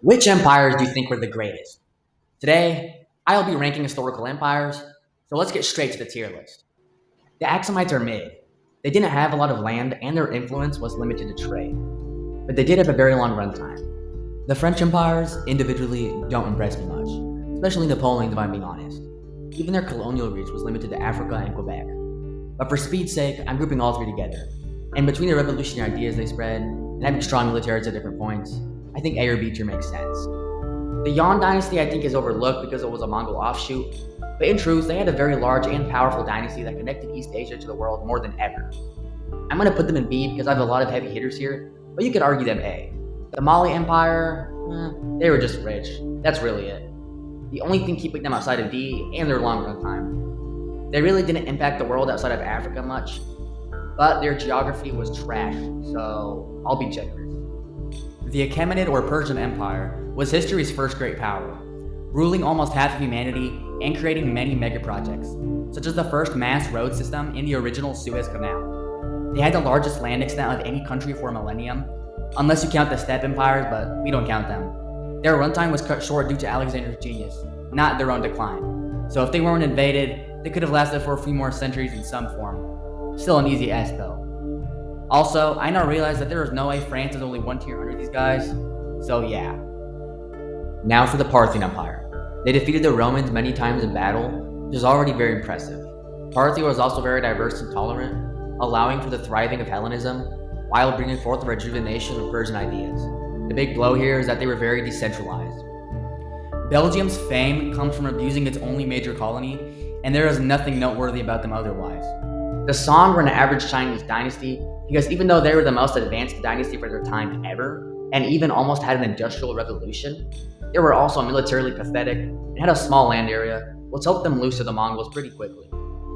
Which empires do you think were the greatest? Today, I'll be ranking historical empires, so let's get straight to the tier list. The Axumites are mid. They didn't have a lot of land and their influence was limited to trade, but they did have a very long runtime. The French empires, individually, don't impress me much, especially Napoleon if I'm being honest. Even their colonial reach was limited to Africa and Quebec. But for speed's sake, I'm grouping all three together. And between the revolutionary ideas they spread, and having strong militaries at different points, I think A or B tier makes sense. The Yuan dynasty I think is overlooked because it was a Mongol offshoot, but in truth, they had a very large and powerful dynasty that connected East Asia to the world more than ever. I'm going to put them in B because I have a lot of heavy hitters here, but you could argue them A. The Mali Empire, they were just rich. That's really it. The only thing keeping them outside of D and their long runtime. They really didn't impact the world outside of Africa much, but their geography was trash, so I'll be generous. The Achaemenid or Persian Empire was history's first great power, ruling almost half of humanity and creating many mega projects, such as the first mass road system in the original Suez Canal. They had the largest land extent of any country for a millennium, unless you count the steppe empires, but we don't count them. Their runtime was cut short due to Alexander's genius, not their own decline. So if they weren't invaded, they could have lasted for a few more centuries in some form. Still an easy S though. Also, I now realize that there is no way France is only one tier under these guys, so yeah. Now for the Parthian Empire. They defeated the Romans many times in battle, which is already very impressive. Parthia was also very diverse and tolerant, allowing for the thriving of Hellenism, while bringing forth the rejuvenation of Persian ideas. The big blow here is that they were very decentralized. Belgium's fame comes from abusing its only major colony, and there is nothing noteworthy about them otherwise. The Song were an average Chinese dynasty, because even though they were the most advanced dynasty for their time ever, and even almost had an industrial revolution, they were also militarily pathetic and had a small land area, which helped them lose to the Mongols pretty quickly,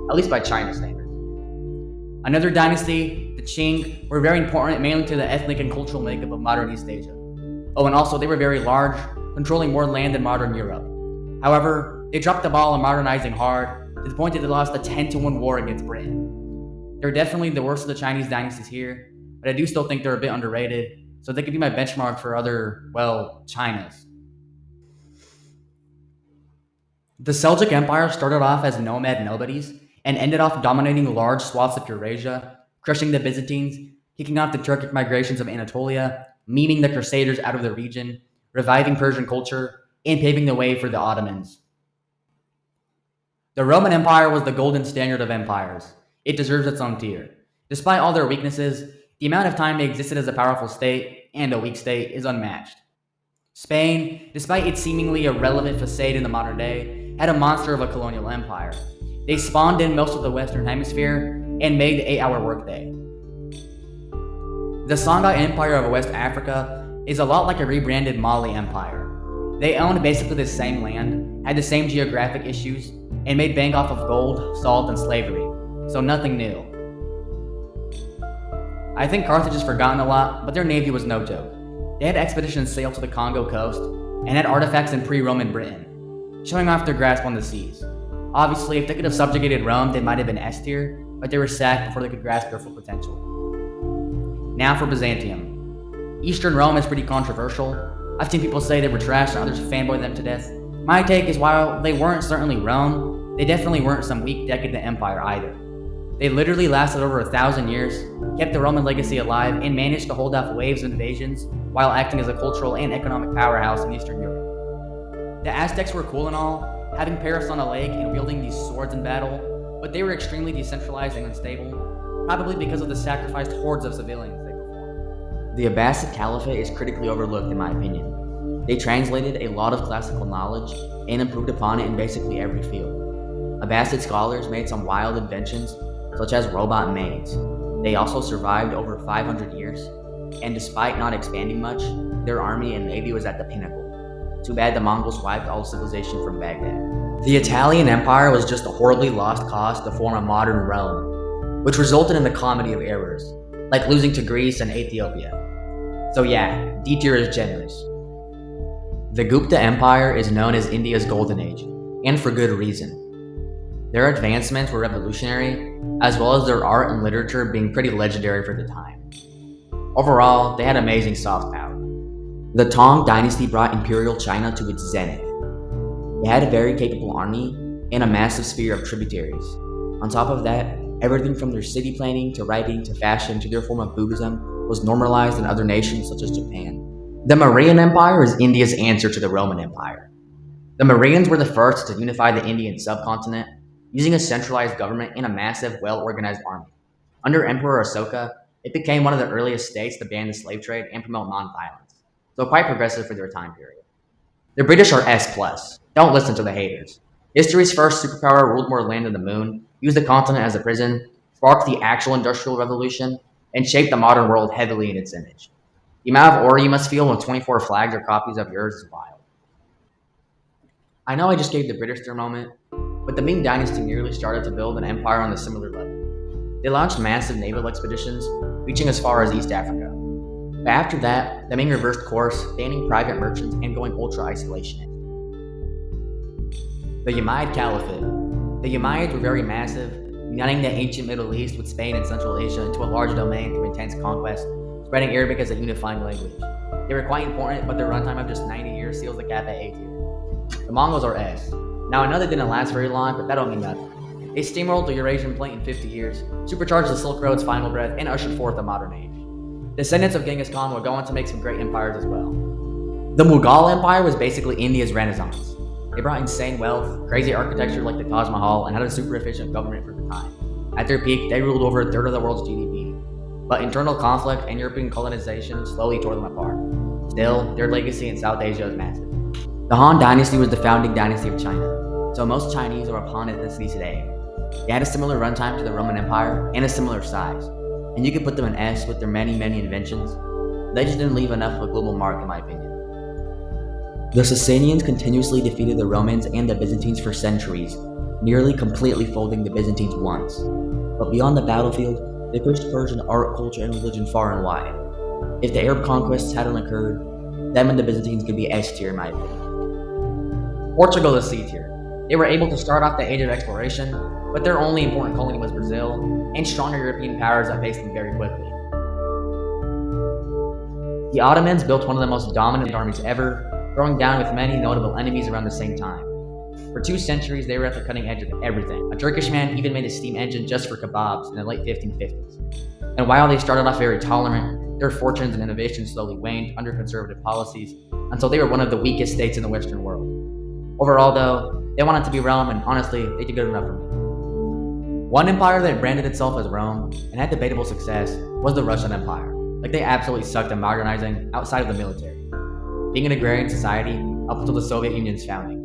at least by China's standards. Another dynasty, the Qing, were very important mainly to the ethnic and cultural makeup of modern East Asia. Oh, and also they were very large, controlling more land than modern Europe. However, they dropped the ball on modernizing hard, to the point that they lost a 10-1 war against Britain. They're definitely the worst of the Chinese dynasties here, but I do still think they're a bit underrated, so they could be my benchmark for other, Chinas. The Seljuk Empire started off as nomad nobodies and ended off dominating large swaths of Eurasia, crushing the Byzantines, kicking off the Turkic migrations of Anatolia, memeing the Crusaders out of the region, reviving Persian culture, and paving the way for the Ottomans. The Roman Empire was the golden standard of empires. It deserves its own tier. Despite all their weaknesses, the amount of time they existed as a powerful state and a weak state is unmatched. Spain, despite its seemingly irrelevant facade in the modern day, had a monster of a colonial empire. They spawned in most of the Western Hemisphere and made the 8-hour workday. The Songhai Empire of West Africa is a lot like a rebranded Mali Empire. They owned basically the same land, had the same geographic issues, and made bank off of gold, salt, and slavery, so nothing new. I think Carthage is forgotten a lot, but their navy was no joke. They had expeditions sail to the Congo coast and had artifacts in pre-Roman Britain, showing off their grasp on the seas. Obviously, if they could have subjugated Rome, they might have been S tier, but they were sacked before they could grasp their full potential. Now for Byzantium. Eastern Rome is pretty controversial. I've seen people say they were trash and others fanboy them to death. My take is while they weren't certainly Rome, they definitely weren't some weak, decadent empire either. They literally lasted over 1,000 years, kept the Roman legacy alive, and managed to hold off waves of invasions while acting as a cultural and economic powerhouse in Eastern Europe. The Aztecs were cool and all, having Paris on a lake and wielding these swords in battle, but they were extremely decentralized and unstable, probably because of the sacrificed hordes of civilians they performed. The Abbasid Caliphate is critically overlooked in my opinion. They translated a lot of classical knowledge and improved upon it in basically every field. Abbasid scholars made some wild inventions, such as robot maids. They also survived over 500 years, and despite not expanding much, their army and navy was at the pinnacle. Too bad the Mongols wiped all civilization from Baghdad. The Italian Empire was just a horribly lost cause to form a modern Rome, which resulted in a comedy of errors, like losing to Greece and Ethiopia. So yeah, D tier is generous. The Gupta Empire is known as India's Golden Age, and for good reason. Their advancements were revolutionary, as well as their art and literature being pretty legendary for the time. Overall, they had amazing soft power. The Tang dynasty brought imperial China to its zenith. They had a very capable army and a massive sphere of tributaries. On top of that, everything from their city planning to writing to fashion to their form of Buddhism was normalized in other nations such as Japan. The Mauryan Empire is India's answer to the Roman Empire. The Mauryans were the first to unify the Indian subcontinent using a centralized government and a massive, well organized army. Under Emperor Asoka, it became one of the earliest states to ban the slave trade and promote nonviolence, so quite progressive for their time period. The British are S plus. Don't listen to the haters. History's first superpower ruled more land than the moon, used the continent as a prison, sparked the actual industrial revolution, and shaped the modern world heavily in its image. The amount of aura you must feel when 24 flags are copies of yours is wild. I know I just gave the British their moment, but the Ming Dynasty nearly started to build an empire on a similar level. They launched massive naval expeditions, reaching as far as East Africa. But after that, the Ming reversed course, banning private merchants and going ultra isolationist. The Umayyad Caliphate. The Umayyads were very massive, uniting the ancient Middle East with Spain and Central Asia into a large domain through intense conquest, spreading Arabic as a unifying language. They were quite important, but their runtime of just 90 years seals the gap at A tier. The Mongols are S. Now I know they didn't last very long, but that don't mean nothing. They steamrolled the Eurasian plate in 50 years, supercharged the Silk Road's final breath, and ushered forth the modern age. Descendants of Genghis Khan will go on to make some great empires as well. The Mughal Empire was basically India's Renaissance. They brought insane wealth, crazy architecture like the Taj Mahal, and had a super efficient government for the time. At their peak, they ruled over a third of the world's GDP. But internal conflict and European colonization slowly tore them apart. Still, their legacy in South Asia is massive. The Han Dynasty was the founding dynasty of China, so most Chinese are of Han ethnicity today. They had a similar runtime to the Roman Empire and a similar size, and you could put them in S with their many, many inventions. They just didn't leave enough of a global mark, in my opinion. The Sasanians continuously defeated the Romans and the Byzantines for centuries, nearly completely folding the Byzantines once. But beyond the battlefield, they pushed Persian art, culture, and religion far and wide. If the Arab conquests hadn't occurred, them and the Byzantines could be S tier in my opinion. Portugal is C tier. They were able to start off the age of exploration, but their only important colony was Brazil, and stronger European powers that faced them very quickly. The Ottomans built one of the most dominant armies ever, throwing down with many notable enemies around the same time. For 2 centuries, they were at the cutting edge of everything. A Turkish man even made a steam engine just for kebabs in the late 1550s. And while they started off very tolerant, their fortunes and innovations slowly waned under conservative policies until they were one of the weakest states in the Western world. Overall, though, they wanted to be Rome, and honestly, they did good enough for me. One empire that branded itself as Rome and had debatable success was the Russian Empire. Like, they absolutely sucked at modernizing outside of the military, being an agrarian society up until the Soviet Union's founding.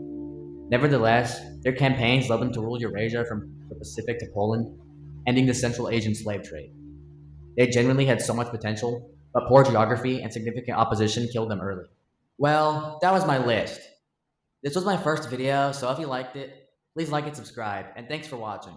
Nevertheless, their campaigns led them to rule Eurasia from the Pacific to Poland, ending the Central Asian slave trade. They genuinely had so much potential, but poor geography and significant opposition killed them early. Well, that was my list. This was my first video, so if you liked it, please like and subscribe, and thanks for watching.